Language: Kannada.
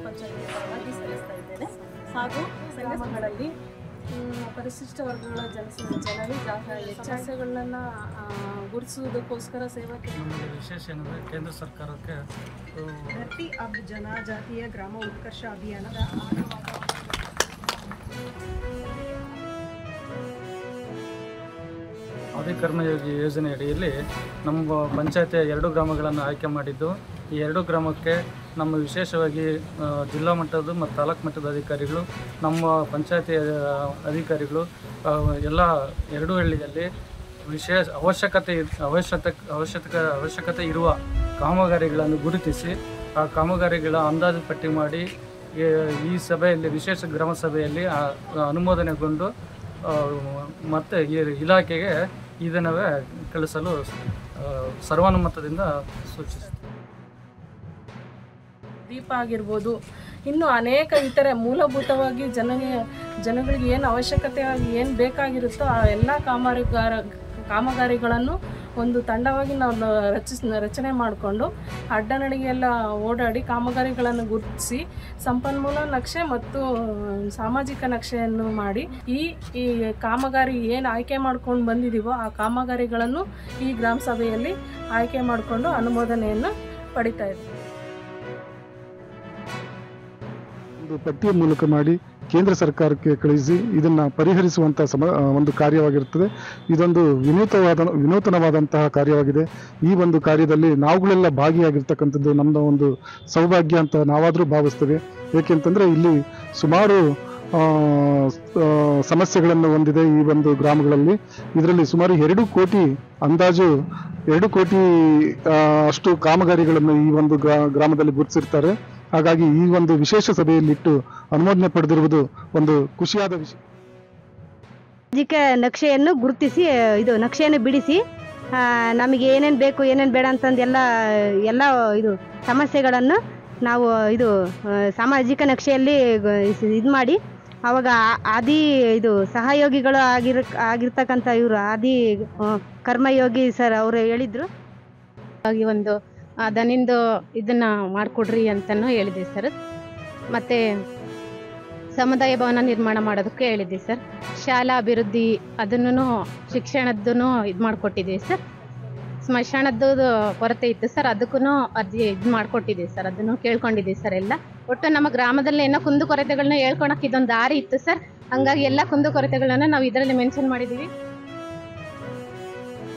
ಪಂಚಾಯತಿ ಪರವಾಗಿ ಸಲ್ಲಿಸ್ತಾ ಇದ್ದೇನೆ. ಹಾಗೂ ಗ್ರಾಮಗಳಲ್ಲಿ ಪರಿಶಿಷ್ಟ ವರ್ಗಗಳ ಜನರಿಗೆ ಹೆಚ್ಚಾಸೆಗಳನ್ನ ಗುರುತಿಸುವುದಕ್ಕೋಸ್ಕರ ಸೇವಾ ವಿಶೇಷ ಏನಂದರೆ ಕೇಂದ್ರ ಸರ್ಕಾರಕ್ಕೆ ಧರ್ತಿ ಅಬ್ ಜನಜಾತಿಯ ಗ್ರಾಮ ಉತ್ಕರ್ಷ ಅಭಿಯಾನದ ಅದೇ ಕರ್ಮಯೋಗಿ ಯೋಜನೆ ಅಡಿಯಲ್ಲಿ ನಮ್ಮ ಪಂಚಾಯತಿಯ 2 ಗ್ರಾಮಗಳನ್ನು ಆಯ್ಕೆ ಮಾಡಿದ್ದು. ಈ 2 ಗ್ರಾಮಕ್ಕೆ ನಮ್ಮ ವಿಶೇಷವಾಗಿ ಜಿಲ್ಲಾ ಮಟ್ಟದ ಮತ್ತು ತಾಲೂಕು ಮಟ್ಟದ ಅಧಿಕಾರಿಗಳು, ನಮ್ಮ ಪಂಚಾಯತಿಯ ಅಧಿಕಾರಿಗಳು ಎಲ್ಲ 2 ಹಳ್ಳಿಯಲ್ಲಿ ವಿಶೇಷ ಅವಶ್ಯಕತೆ ಇರುವ ಕಾಮಗಾರಿಗಳನ್ನು ಗುರುತಿಸಿ ಆ ಕಾಮಗಾರಿಗಳ ಅಂದಾಜು ಪಟ್ಟಿ ಮಾಡಿ ಈ ಸಭೆಯಲ್ಲಿ ವಿಶೇಷ ಗ್ರಾಮ ಸಭೆಯಲ್ಲಿ ಅನುಮೋದನೆಗೊಂಡು ಮತ್ತು ಈ ಇಲಾಖೆಗೆ ಇದನ್ನವೇ ಕಳಿಸಲು ಸರ್ವಾನುಮತದಿಂದ ಸೂಚಿಸಿದೆ. ದೀಪ ಆಗಿರ್ಬೋದು, ಇನ್ನು ಅನೇಕ ಇತರೆ ಮೂಲಭೂತವಾಗಿ ಜನಗಳಿಗೆ ಏನು ಅವಶ್ಯಕತೆಯಾಗಿ ಏನು ಬೇಕಾಗಿರುತ್ತೋ ಆ ಎಲ್ಲ ಕಾಮಗಾರಿಗಳನ್ನು ಒಂದು ತಂಡವಾಗಿ ನಾವು ರಚನೆ ಮಾಡಿಕೊಂಡು ಅಡ್ಡನಡಿಗೆಲ್ಲ ಓಡಾಡಿ ಕಾಮಗಾರಿಗಳನ್ನು ಗುರುತಿಸಿ ಸಂಪನ್ಮೂಲ ನಕ್ಷೆ ಮತ್ತು ಸಾಮಾಜಿಕ ನಕ್ಷೆಯನ್ನು ಮಾಡಿ ಈ ಕಾಮಗಾರಿ ಏನು ಆಯ್ಕೆ ಮಾಡ್ಕೊಂಡು ಬಂದಿದ್ದೀವೋ ಆ ಕಾಮಗಾರಿಗಳನ್ನು ಈ ಗ್ರಾಮ ಸಭೆಯಲ್ಲಿ ಆಯ್ಕೆ ಮಾಡಿಕೊಂಡು ಅನುಮೋದನೆಯನ್ನು ಪಡಿತಾ ಇದ್ದೀವಿ. ಒಂದು ಪಟ್ಟಿಯ ಮೂಲಕ ಮಾಡಿ ಕೇಂದ್ರ ಸರ್ಕಾರಕ್ಕೆ ಕಳುಹಿಸಿ ಇದನ್ನು ಪರಿಹರಿಸುವಂಥ ಒಂದು ಕಾರ್ಯವಾಗಿರುತ್ತದೆ. ಇದೊಂದು ವಿನೂತನವಾದಂತಹ ಕಾರ್ಯವಾಗಿದೆ. ಈ ಒಂದು ಕಾರ್ಯದಲ್ಲಿ ನಾವುಗಳೆಲ್ಲ ಭಾಗಿಯಾಗಿರ್ತಕ್ಕಂಥದ್ದು ನಮ್ಮ ಒಂದು ಸೌಭಾಗ್ಯ ಅಂತ ನಾವಾದರೂ ಭಾವಿಸ್ತೇವೆ. ಏಕೆಂತಂದರೆ ಇಲ್ಲಿ ಸುಮಾರು ಸಮಸ್ಯೆಗಳನ್ನು ಹೊಂದಿದೆ ಈ ಒಂದು ಗ್ರಾಮಗಳಲ್ಲಿ. ಇದರಲ್ಲಿ ಸುಮಾರು 2 ಕೋಟಿ ಅಂದಾಜು 2 ಕೋಟಿ ಅಷ್ಟು ಕಾಮಗಾರಿಗಳನ್ನು ಈ ಒಂದು ಗ್ರಾಮದಲ್ಲಿ ಗುರುತಿಸಿರ್ತಾರೆ. ಹಾಗಾಗಿ ಈ ಒಂದು ವಿಶೇಷ ಸಭೆಯಲ್ಲಿಟ್ಟು ಅನುಮೋದನೆ ಪಡೆದಿರುವುದು ಒಂದು ಖುಷಿಯಾದ ವಿಷಯ. ಸಾಮಾಜಿಕ ನಕ್ಷೆಯನ್ನು ಗುರುತಿಸಿ ಇದು ನಕ್ಷೆಯನ್ನು ಬಿಡಿಸಿ ನಮಗೆ ಏನೇನು ಬೇಕು ಏನೇನು ಬೇಡ ಅಂತಂದು ಎಲ್ಲ ಇದು ಸಮಸ್ಯೆಗಳನ್ನು ನಾವು ಇದು ಸಾಮಾಜಿಕ ನಕ್ಷೆಯಲ್ಲಿ ಇದು ಮಾಡಿ ಆವಾಗ ಇದು ಸಹಯೋಗಿಗಳು ಆಗಿರ್ತಕ್ಕಂಥ ಇವರು ಕರ್ಮಯೋಗಿ ಸರ್ ಅವರು ಹೇಳಿದರು. ಹಾಗೆ ಒಂದು ದನಿಂದು ಇದನ್ನ ಮಾಡಿಕೊಡ್ರಿ ಅಂತಲೂ ಹೇಳಿದ್ದೆ ಸರ್. ಮತ್ತು ಸಮುದಾಯ ಭವನ ನಿರ್ಮಾಣ ಮಾಡೋದಕ್ಕೆ ಹೇಳಿದ್ದೆ ಸರ್. ಶಾಲಾ ಅಭಿವೃದ್ಧಿ ಅದನ್ನು ಶಿಕ್ಷಣದ್ದೂ ಇದು ಮಾಡಿಕೊಟ್ಟಿದ್ದೀವಿ ಸರ್. ಸ್ಮಶಾನದ್ದು ಕೊರತೆ ಇತ್ತು ಸರ್, ಅದಕ್ಕೂ ಅರ್ಜಿ ಇದು ಮಾಡಿಕೊಟ್ಟಿದ್ದೀವಿ ಸರ್. ಅದನ್ನು ಕೇಳ್ಕೊಂಡಿದ್ದೀವಿ ಸರ್. ಎಲ್ಲ ಒಟ್ಟು ನಮ್ಮ ಗ್ರಾಮದಲ್ಲಿ ಏನೋ ಕುಂದುಕೊರತೆಗಳನ್ನ ಹೇಳ್ಕೊಳಕ್ಕೆ ಇದೊಂದು ದಾರಿ ಇತ್ತು ಸರ್. ಹಂಗಾಗಿ ಎಲ್ಲ ಕುಂದುಕೊರತೆಗಳನ್ನ ನಾವು ಇದರಲ್ಲಿ ಮೆನ್ಷನ್ ಮಾಡಿದ್ದೀವಿ.